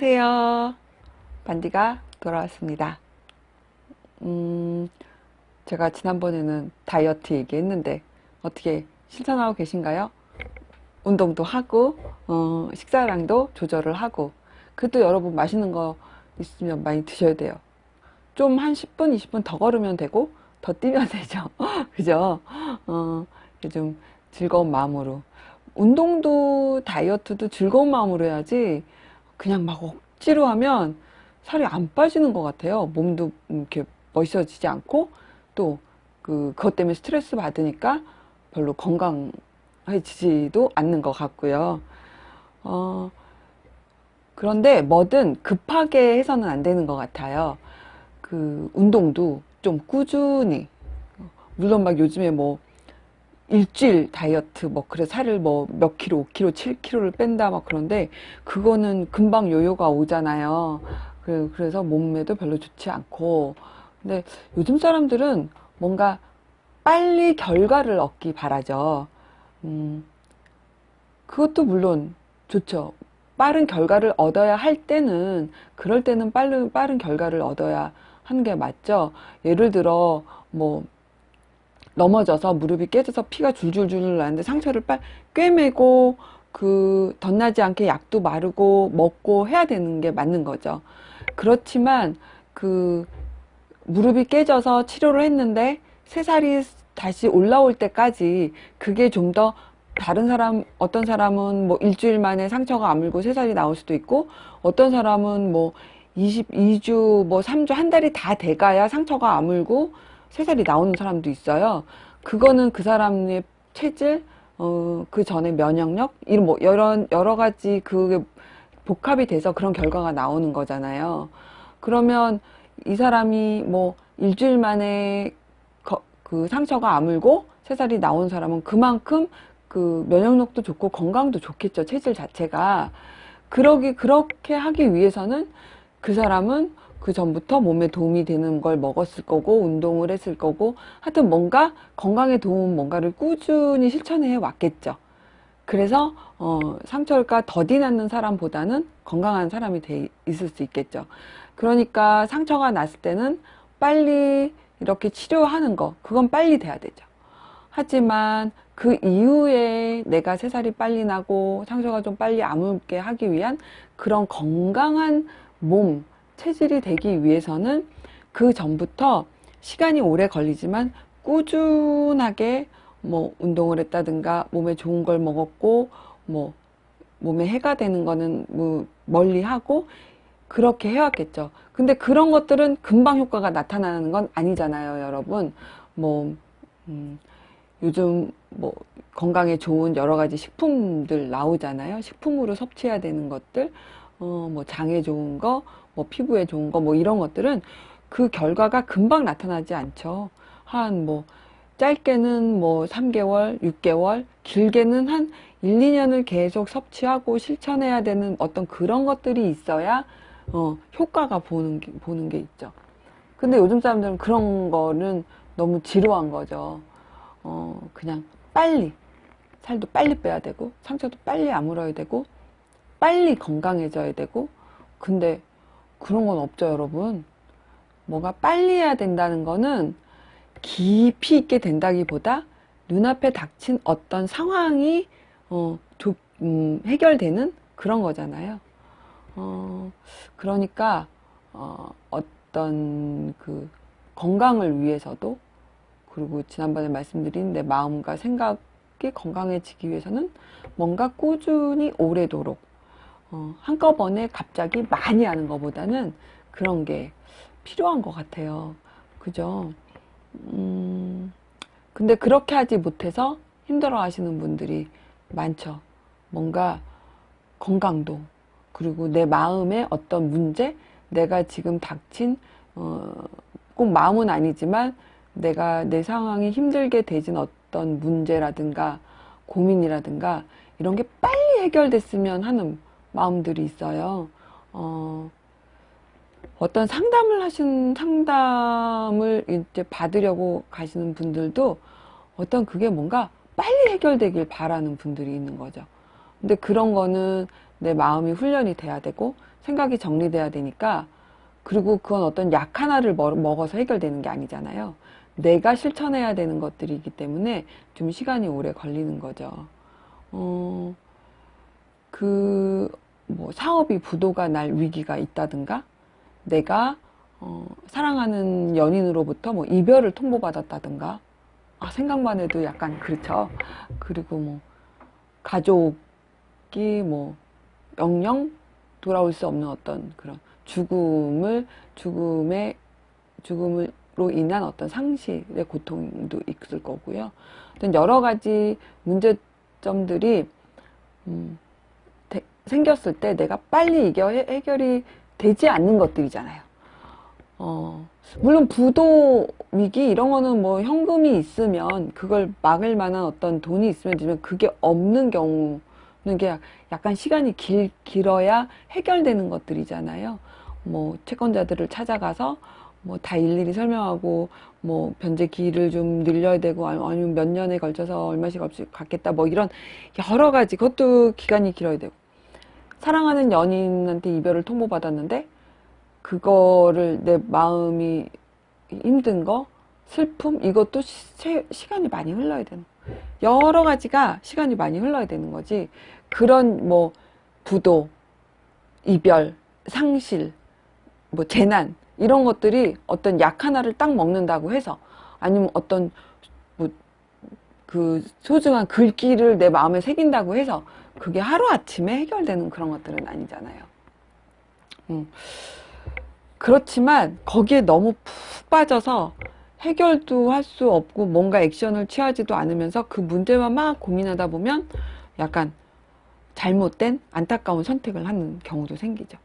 안녕하세요. 반디가 돌아왔습니다. 제가 지난번에는 다이어트 얘기했는데 어떻게 실천하고 계신가요? 운동도 하고 식사량도 조절을 하고, 그래도 여러분 맛있는 거 있으면 많이 드셔야 돼요. 좀 한 10분, 20분 더 걸으면 되고 더 뛰면 되죠. 그죠? 좀 즐거운 마음으로. 운동도 다이어트도 즐거운 마음으로 해야지, 그냥 막 억지로 하면 살이 안 빠지는 것 같아요. 몸도 이렇게 멋있어지지 않고, 또 그것 때문에 스트레스 받으니까 별로 건강해지지도 않는 것 같고요. 어, 그런데 뭐든 급하게 해서는 안 되는 것 같아요. 운동도 좀 꾸준히, 물론 막 요즘에 뭐 일주일 다이어트 뭐 그래 살을 뭐 몇 킬로, 5킬로, 7킬로를 뺀다 막 그런데, 그거는 금방 요요가 오잖아요. 그래서 몸에도 별로 좋지 않고. 근데 요즘 사람들은 뭔가 빨리 결과를 얻기 바라죠. 음, 그것도 물론 좋죠. 빠른 결과를 얻어야 할 때는, 그럴 때는 빠른 결과를 얻어야 하는 게 맞죠. 예를 들어 뭐 넘어져서 무릎이 깨져서 피가 줄줄줄 나는데 상처를 꿰매고, 덧나지 않게 약도 바르고 먹고 해야 되는 게 맞는 거죠. 그렇지만 그 무릎이 깨져서 치료를 했는데 새살이 다시 올라올 때까지, 그게 좀 더, 어떤 사람은 뭐 일주일 만에 상처가 아물고 새살이 나올 수도 있고, 어떤 사람은 뭐 22주, 뭐 3주, 한 달이 다 돼가야 상처가 아물고 새살이 나오는 사람도 있어요. 그거는 그 사람의 체질, 그 전에 면역력, 이런 뭐 여러 가지 그게 복합이 돼서 그런 결과가 나오는 거잖아요. 그러면 이 사람이 뭐 일주일 만에 그 상처가 아물고 새살이 나온 사람은 그만큼 그 면역력도 좋고 건강도 좋겠죠. 체질 자체가. 그렇게 하기 위해서는 그 사람은 그 전부터 몸에 도움이 되는 걸 먹었을 거고, 운동을 했을 거고, 하여튼 뭔가 건강에 도움 뭔가를 꾸준히 실천해 왔겠죠. 그래서 상처가 더디 났는 사람보다는 건강한 사람이 돼 있을 수 있겠죠. 그러니까 상처가 났을 때는 빨리 이렇게 치료하는 거, 그건 빨리 돼야 되죠. 하지만 그 이후에 내가 새살이 빨리 나고 상처가 좀 빨리 아물게 하기 위한 그런 건강한 몸, 체질이 되기 위해서는 그 전부터 시간이 오래 걸리지만 꾸준하게 뭐 운동을 했다든가 몸에 좋은 걸 먹었고, 뭐 몸에 해가 되는 거는 뭐 멀리 하고, 그렇게 해왔겠죠. 근데 그런 것들은 금방 효과가 나타나는 건 아니잖아요, 여러분. 뭐 요즘 뭐 건강에 좋은 여러 가지 식품들 나오잖아요. 식품으로 섭취해야 되는 것들, 뭐 장에 좋은 거, 뭐 피부에 좋은 거, 뭐 이런 것들은 그 결과가 금방 나타나지 않죠. 한 뭐 짧게는 뭐 3개월, 6개월, 길게는 한 1, 2년을 계속 섭취하고 실천해야 되는 어떤 그런 것들이 있어야 효과가 보는 게 있죠. 근데 요즘 사람들은 그런 거는 너무 지루한 거죠. 그냥 빨리, 살도 빨리 빼야 되고, 상처도 빨리 아물어야 되고, 빨리 건강해져야 되고. 근데 그런 건 없죠, 여러분. 뭐가 빨리 해야 된다는 거는 깊이 있게 된다기보다 눈앞에 닥친 어떤 상황이 해결되는 그런 거잖아요. 그러니까 어떤 그 건강을 위해서도, 그리고 지난번에 말씀드린 내 마음과 생각이 건강해지기 위해서는 뭔가 꾸준히 오래도록, 한꺼번에 갑자기 많이 하는 것보다는 그런 게 필요한 것 같아요. 그죠? 근데 그렇게 하지 못해서 힘들어 하시는 분들이 많죠. 뭔가 건강도, 그리고 내 마음의 어떤 문제, 내가 지금 닥친, 꼭 마음은 아니지만 내가 내 상황이 힘들게 되진 어떤 문제라든가 고민이라든가 이런 게 빨리 해결됐으면 하는 마음들이 있어요. 어떤 상담을 이제 받으려고 가시는 분들도 어떤 그게 뭔가 빨리 해결되길 바라는 분들이 있는 거죠. 근데 그런 거는 내 마음이 훈련이 돼야 되고, 생각이 정리돼야 되니까, 그리고 그건 어떤 약 하나를 먹어서 해결되는 게 아니잖아요. 내가 실천해야 되는 것들이기 때문에 좀 시간이 오래 걸리는 거죠. 어, 뭐 사업이 부도가 날 위기가 있다든가, 내가 사랑하는 연인으로부터 뭐 이별을 통보받았다든가, 생각만 해도 약간 그렇죠. 그리고 뭐 가족이 뭐 영영 돌아올 수 없는 어떤 그런 죽음으로 인한 어떤 상실의 고통도 있을 거고요. 어떤 여러 가지 문제점들이 생겼을 때 내가 빨리 이게 해결이 되지 않는 것들이잖아요. 물론 부도 위기 이런 거는 뭐 현금이 있으면 그걸 막을 만한 어떤 돈이 있으면 되지만, 그게 없는 경우는 게 약간 시간이 길어야 해결되는 것들이잖아요. 뭐 채권자들을 찾아가서 뭐 다 일일이 설명하고, 뭐 변제 기일을 좀 늘려야 되고, 아니면 몇 년에 걸쳐서 얼마씩 갚겠다, 뭐 이런 여러 가지, 그것도 기간이 길어야 되고, 사랑하는 연인한테 이별을 통보받았는데 그거를 내 마음이 힘든 거, 슬픔, 이것도 시간이 많이 흘러야 되는, 여러 가지가 시간이 많이 흘러야 되는 거지. 그런 뭐 부도, 이별, 상실, 뭐 재난, 이런 것들이 어떤 약 하나를 딱 먹는다고 해서, 아니면 어떤 뭐 그 소중한 글귀를 내 마음에 새긴다고 해서 그게 하루아침에 해결되는 그런 것들은 아니잖아요. 그렇지만 거기에 너무 푹 빠져서 해결도 할 수 없고 뭔가 액션을 취하지도 않으면서 그 문제만 막 고민하다 보면 약간 잘못된 안타까운 선택을 하는 경우도 생기죠.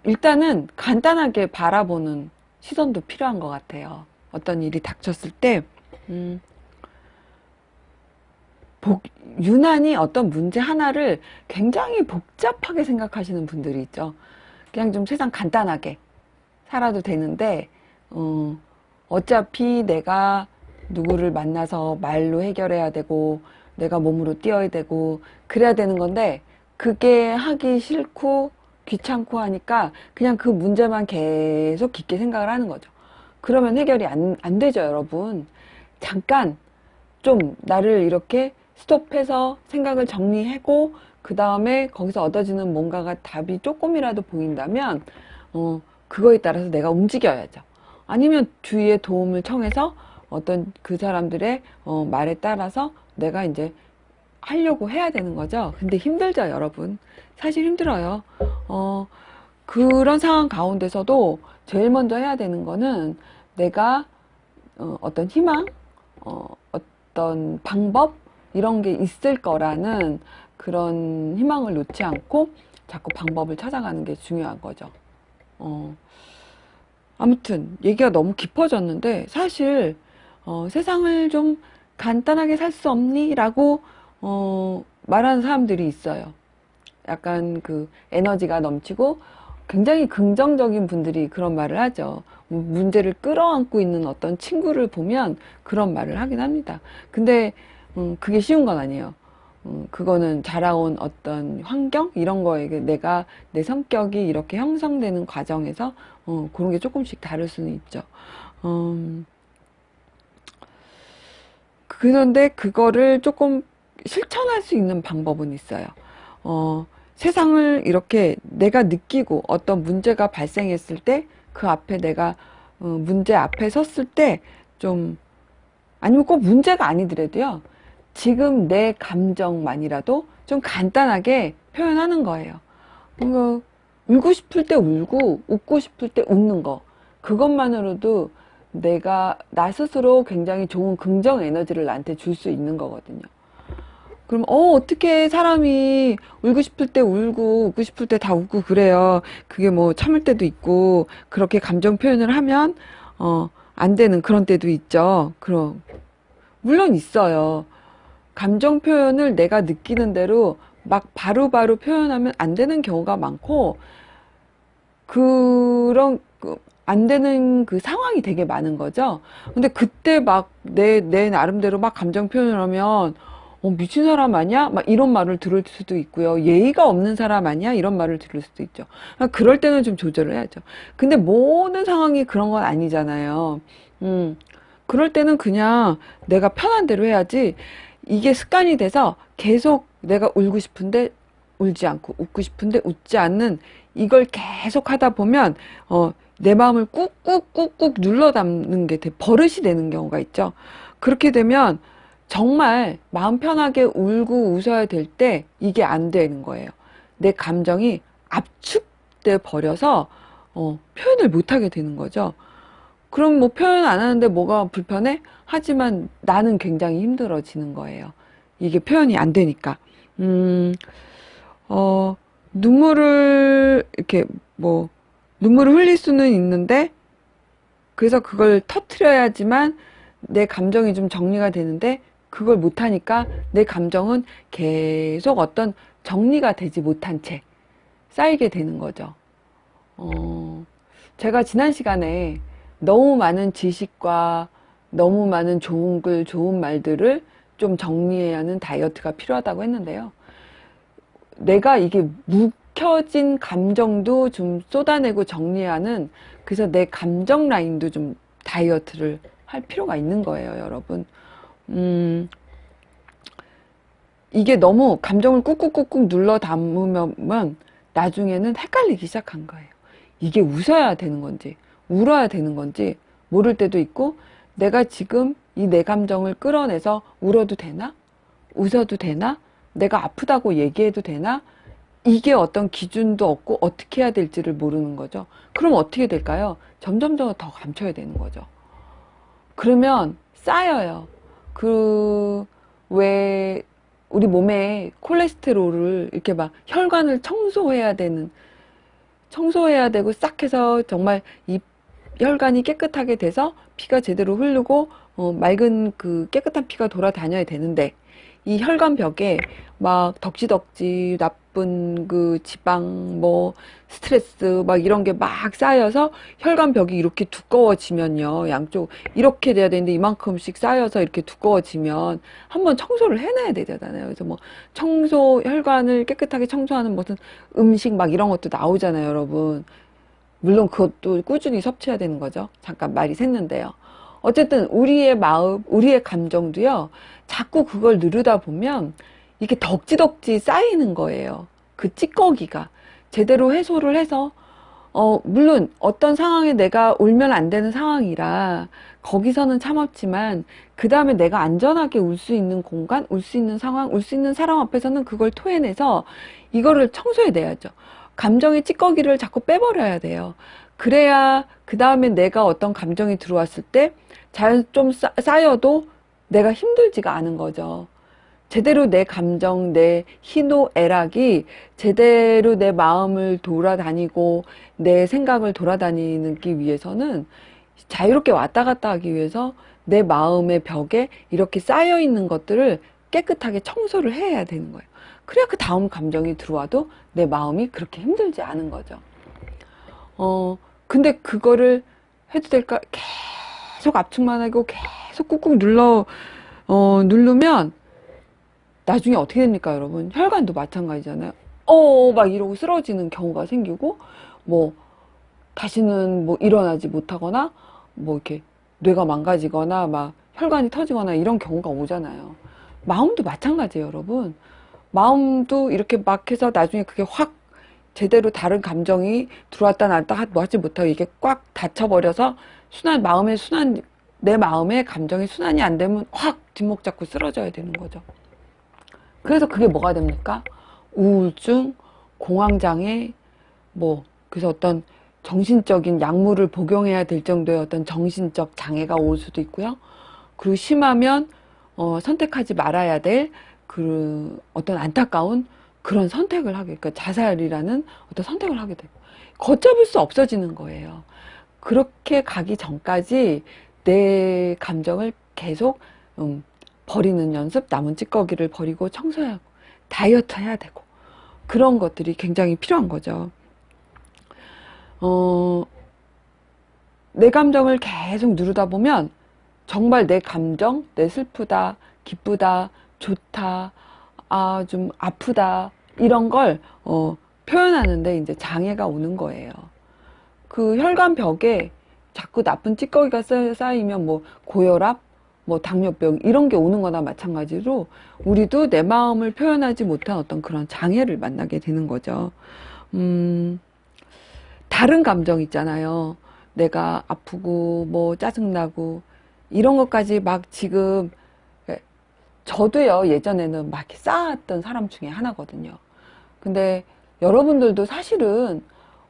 일단은 간단하게 바라보는 시선도 필요한 것 같아요. 어떤 일이 닥쳤을 때 유난히 어떤 문제 하나를 굉장히 복잡하게 생각하시는 분들이 있죠. 그냥 좀 세상 간단하게 살아도 되는데, 어차피 내가 누구를 만나서 말로 해결해야 되고, 내가 몸으로 뛰어야 되고, 그래야 되는 건데, 그게 하기 싫고, 귀찮고 하니까, 그냥 그 문제만 계속 깊게 생각을 하는 거죠. 그러면 해결이 안 되죠, 여러분. 잠깐, 좀 나를 이렇게 스톱해서 생각을 정리하고, 그 다음에 거기서 얻어지는 뭔가가 답이 조금이라도 보인다면, 그거에 따라서 내가 움직여야죠. 아니면 주위의 도움을 청해서 어떤 그 사람들의 말에 따라서 내가 이제 하려고 해야 되는 거죠. 근데 힘들죠, 여러분. 사실 힘들어요. 그런 상황 가운데서도 제일 먼저 해야 되는 거는 내가 어떤 희망, 어떤 방법, 이런 게 있을 거라는 그런 희망을 놓지 않고 자꾸 방법을 찾아가는 게 중요한 거죠. 아무튼 얘기가 너무 깊어졌는데, 사실 세상을 좀 간단하게 살 수 없니? 라고 말하는 사람들이 있어요. 약간 그 에너지가 넘치고 굉장히 긍정적인 분들이 그런 말을 하죠. 문제를 끌어안고 있는 어떤 친구를 보면 그런 말을 하긴 합니다. 근데 그게 쉬운 건 아니에요. 그거는 자라온 어떤 환경 이런 거에 내 성격이 이렇게 형성되는 과정에서 그런 게 조금씩 다를 수는 있죠. 그런데 그거를 조금 실천할 수 있는 방법은 있어요. 세상을 이렇게 내가 느끼고 어떤 문제가 발생했을 때 그 앞에 내가 문제 앞에 섰을 때 좀, 아니면 꼭 문제가 아니더라도요, 지금 내 감정만이라도 좀 간단하게 표현하는 거예요. 울고 싶을 때 울고 웃고 싶을 때 웃는 거, 그것만으로도 나 스스로 굉장히 좋은 긍정 에너지를 나한테 줄 수 있는 거거든요. 그럼 어떻게 사람이 울고 싶을 때 울고 웃고 싶을 때 다 웃고 그래요. 그게 뭐 참을 때도 있고 그렇게 감정 표현을 하면 안 되는 그런 때도 있죠. 물론 있어요. 감정 표현을 내가 느끼는 대로 막 바로바로 표현하면 안 되는 경우가 많고, 그런 안 되는 그 상황이 되게 많은 거죠. 근데 그때 막 내 나름대로 막 감정 표현을 하면 미친 사람 아니야? 막 이런 말을 들을 수도 있고요. 예의가 없는 사람 아니야? 이런 말을 들을 수도 있죠. 그럴 때는 좀 조절을 해야죠. 근데 모든 상황이 그런 건 아니잖아요. 그럴 때는 그냥 내가 편한 대로 해야지. 이게 습관이 돼서 계속 내가 울고 싶은데 울지 않고 웃고 싶은데 웃지 않는 이걸 계속 하다 보면 내 마음을 꾹꾹꾹꾹 눌러 담는 게 버릇이 되는 경우가 있죠. 그렇게 되면 정말 마음 편하게 울고 웃어야 될 때 이게 안 되는 거예요. 내 감정이 압축돼 버려서 표현을 못 하게 되는 거죠. 그럼 뭐 표현 안 하는데 뭐가 불편해? 하지만 나는 굉장히 힘들어지는 거예요. 이게 표현이 안 되니까. 음, 눈물을 이렇게 뭐 눈물을 흘릴 수는 있는데 그래서 그걸 터트려야지만 내 감정이 좀 정리가 되는데 그걸 못하니까 내 감정은 계속 어떤 정리가 되지 못한 채 쌓이게 되는 거죠. 제가 지난 시간에 너무 많은 지식과 너무 많은 좋은 글, 좋은 말들을 좀 정리해야 하는 다이어트가 필요하다고 했는데요. 내가 이게 묵혀진 감정도 좀 쏟아내고 정리하는, 그래서 내 감정 라인도 좀 다이어트를 할 필요가 있는 거예요, 여러분. 이게 너무 감정을 꾹꾹꾹꾹 눌러 담으면 나중에는 헷갈리기 시작한 거예요. 이게 웃어야 되는 건지 울어야 되는 건지 모를 때도 있고, 내가 지금 이 내 감정을 끌어내서 울어도 되나? 웃어도 되나? 내가 아프다고 얘기해도 되나? 이게 어떤 기준도 없고 어떻게 해야 될지를 모르는 거죠. 그럼 어떻게 될까요? 점점 더 감춰야 되는 거죠. 그러면 쌓여요. 왜 우리 몸에 콜레스테롤을 이렇게 막 혈관을 청소해야 되고 싹 해서 정말 이 혈관이 깨끗하게 돼서 피가 제대로 흐르고 맑은 그 깨끗한 피가 돌아다녀야 되는데, 이 혈관 벽에 막 덕지덕지 나쁜 그 지방 뭐 스트레스 막 이런 게 막 쌓여서 혈관 벽이 이렇게 두꺼워지면요, 양쪽 이렇게 돼야 되는데 이만큼씩 쌓여서 이렇게 두꺼워지면 한번 청소를 해놔야 되잖아요. 그래서 뭐 혈관을 깨끗하게 청소하는 무슨 음식 막 이런 것도 나오잖아요, 여러분. 물론 그것도 꾸준히 섭취해야 되는 거죠. 잠깐 말이 샜는데요. 어쨌든 우리의 마음, 우리의 감정도요, 자꾸 그걸 누르다 보면 이게 덕지덕지 쌓이는 거예요. 그 찌꺼기가 제대로 해소를 해서, 물론 어떤 상황에 내가 울면 안 되는 상황이라 거기서는 참았지만, 그 다음에 내가 안전하게 울 수 있는 공간, 울 수 있는 상황, 울 수 있는 사람 앞에서는 그걸 토해내서 이거를 청소해내야죠. 감정의 찌꺼기를 자꾸 빼버려야 돼요. 그래야 그 다음에 내가 어떤 감정이 들어왔을 때 잘 좀 쌓여도 내가 힘들지가 않은 거죠. 제대로 내 감정, 내 희노애락이 제대로 내 마음을 돌아다니고 내 생각을 돌아다니기 위해서는, 자유롭게 왔다 갔다 하기 위해서 내 마음의 벽에 이렇게 쌓여 있는 것들을 깨끗하게 청소를 해야 되는 거예요. 그래야 그 다음 감정이 들어와도 내 마음이 그렇게 힘들지 않은 거죠. 근데 그거를 해도 될까? 계속 압축만 하고 계속 꾹꾹 누르면 나중에 어떻게 됩니까, 여러분? 혈관도 마찬가지잖아요. 막 이러고 쓰러지는 경우가 생기고, 뭐, 다시는 뭐 일어나지 못하거나, 뭐 이렇게 뇌가 망가지거나, 막 혈관이 터지거나 이런 경우가 오잖아요. 마음도 마찬가지예요, 여러분. 마음도 이렇게 막 해서 나중에 그게 확 제대로 다른 감정이 들어왔다 나왔다 뭐 하지 못하고 이게 꽉 닫혀버려서 내 마음의 감정이 순환이 안 되면 확 뒷목 잡고 쓰러져야 되는 거죠. 그래서 그게 뭐가 됩니까? 우울증, 공황장애, 뭐, 그래서 어떤 정신적인 약물을 복용해야 될 정도의 어떤 정신적 장애가 올 수도 있고요. 그리고 심하면, 선택하지 말아야 될 어떤 안타까운 그런 선택을 그러니까 자살이라는 어떤 선택을 하게 되고, 걷잡을 수 없어지는 거예요. 그렇게 가기 전까지 내 감정을 계속, 버리는 연습, 남은 찌꺼기를 버리고 청소해야 하고, 다이어트 해야 되고, 그런 것들이 굉장히 필요한 거죠. 내 감정을 계속 누르다 보면 정말 내 감정, 내 슬프다, 기쁘다, 좋다, 좀 아프다, 이런 걸 표현하는데 이제 장애가 오는 거예요. 그 혈관벽에 자꾸 나쁜 찌꺼기가 쌓이면 뭐 고혈압, 뭐 당뇨병 이런 게 오는 거나 마찬가지로 우리도 내 마음을 표현하지 못한 어떤 그런 장애를 만나게 되는 거죠. 다른 감정 있잖아요. 내가 아프고 뭐 짜증나고 이런 것까지 막 지금, 저도요 예전에는 막 이렇게 쌓았던 사람 중에 하나거든요. 근데 여러분들도 사실은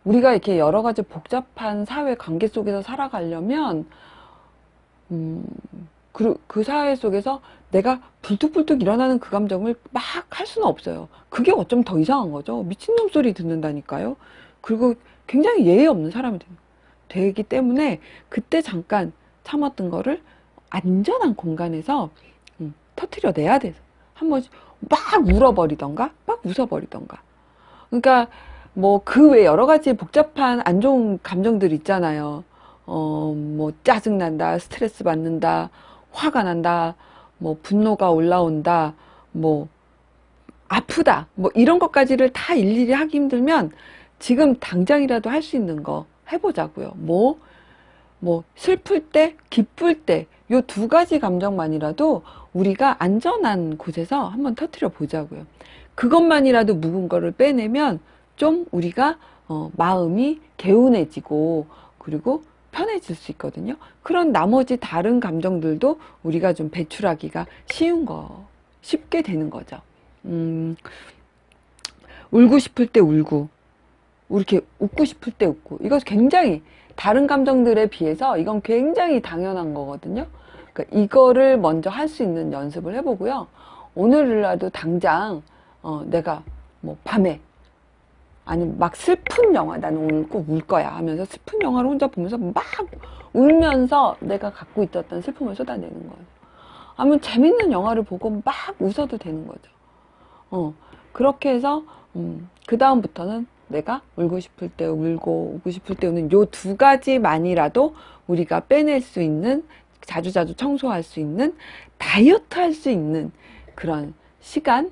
우리가 이렇게 여러 가지 복잡한 사회 관계 속에서 살아가려면 그 사회 속에서 내가 불뚝불뚝 일어나는 그 감정을 막 할 수는 없어요. 그게 어쩜 더 이상한 거죠. 미친놈 소리 듣는다니까요. 그리고 굉장히 예의 없는 사람이 되기 때문에 그때 잠깐 참았던 거를 안전한 공간에서 터트려내야 돼서 한 번씩 막 울어버리던가 막 웃어버리던가. 그러니까 뭐 그 외 여러 가지 복잡한 안 좋은 감정들 있잖아요. 뭐 짜증난다, 스트레스 받는다, 화가 난다, 뭐 분노가 올라온다, 뭐 아프다, 뭐 이런 것까지를 다 일일이 하기 힘들면 지금 당장이라도 할 수 있는 거 해보자고요. 뭐 슬플 때, 기쁠 때, 요 두 가지 감정만이라도 우리가 안전한 곳에서 한번 터트려 보자고요. 그것만이라도 묵은 거를 빼내면 좀 우리가 마음이 개운해지고 그리고 편해질 수 있거든요. 그런 나머지 다른 감정들도 우리가 좀 배출하기가 쉽게 되는 거죠. 울고 싶을 때 울고, 이렇게 웃고 싶을 때 웃고, 이거 굉장히 다른 감정들에 비해서 이건 굉장히 당연한 거거든요. 그러니까 이거를 먼저 할 수 있는 연습을 해보고요. 오늘이라도 당장 내가 뭐 밤에 아니면 막 슬픈 영화, 나는 오늘 꼭 울 거야 하면서 슬픈 영화를 혼자 보면서 막 울면서 내가 갖고 있었던 슬픔을 쏟아내는 거예요. 아니면 재밌는 영화를 보고 막 웃어도 되는 거죠. 그렇게 해서 그 다음부터는 내가 울고 싶을 때 울고 우고 싶을 때 우는 요 두 가지만이라도 우리가 빼낼 수 있는, 자주자주 청소할 수 있는, 다이어트 할 수 있는 그런 시간,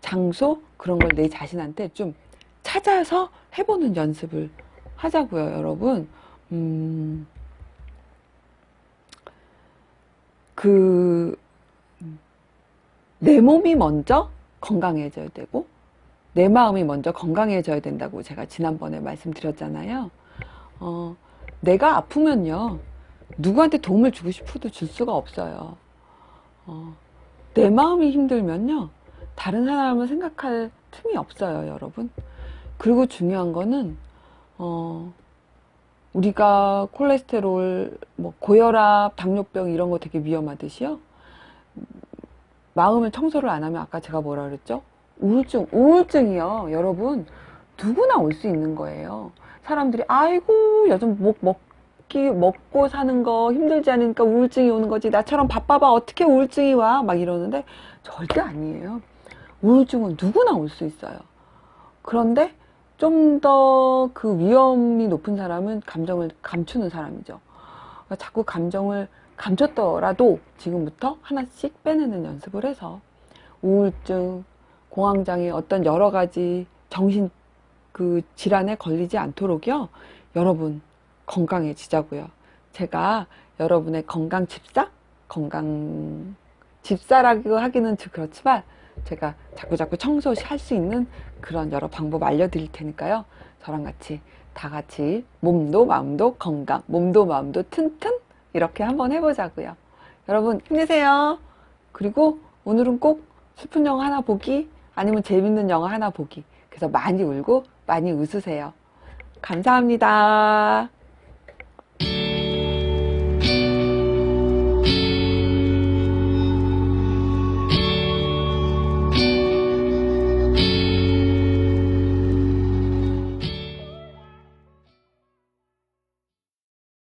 장소, 그런 걸 내 자신한테 좀 찾아서 해보는 연습을 하자고요, 여러분. 내 몸이 먼저 건강해져야 되고 내 마음이 먼저 건강해져야 된다고 제가 지난번에 말씀드렸잖아요. 내가 아프면요, 누구한테 도움을 주고 싶어도 줄 수가 없어요. 내 마음이 힘들면요, 다른 사람을 생각할 틈이 없어요, 여러분. 그리고 중요한 거는 우리가 콜레스테롤, 뭐 고혈압, 당뇨병 이런 거 되게 위험하듯이요, 마음을 청소를 안 하면 아까 제가 뭐라 그랬죠? 우울증이요, 여러분, 누구나 올 수 있는 거예요. 사람들이 아이고 요즘 먹고 사는 거 힘들지 않으니까 우울증이 오는 거지, 나처럼 바빠봐 어떻게 우울증이 와, 막 이러는데 절대 아니에요. 우울증은 누구나 올 수 있어요. 그런데 좀 더 그 위험이 높은 사람은 감정을 감추는 사람이죠. 그러니까 자꾸 감정을 감췄더라도 지금부터 하나씩 빼내는 연습을 해서 우울증, 공황장애, 어떤 여러 가지 정신 질환에 걸리지 않도록요, 여러분 건강해지자고요. 제가 여러분의 건강 집사라고 하기는 그렇지만 제가 자꾸 청소할 수 있는 그런 여러 방법 알려드릴 테니까요. 저랑 같이 다 같이 몸도 마음도 건강, 몸도 마음도 튼튼 이렇게 한번 해보자고요. 여러분 힘내세요. 그리고 오늘은 꼭 슬픈 영화 하나 보기, 아니면 재밌는 영화 하나 보기. 그래서 많이 울고 많이 웃으세요. 감사합니다.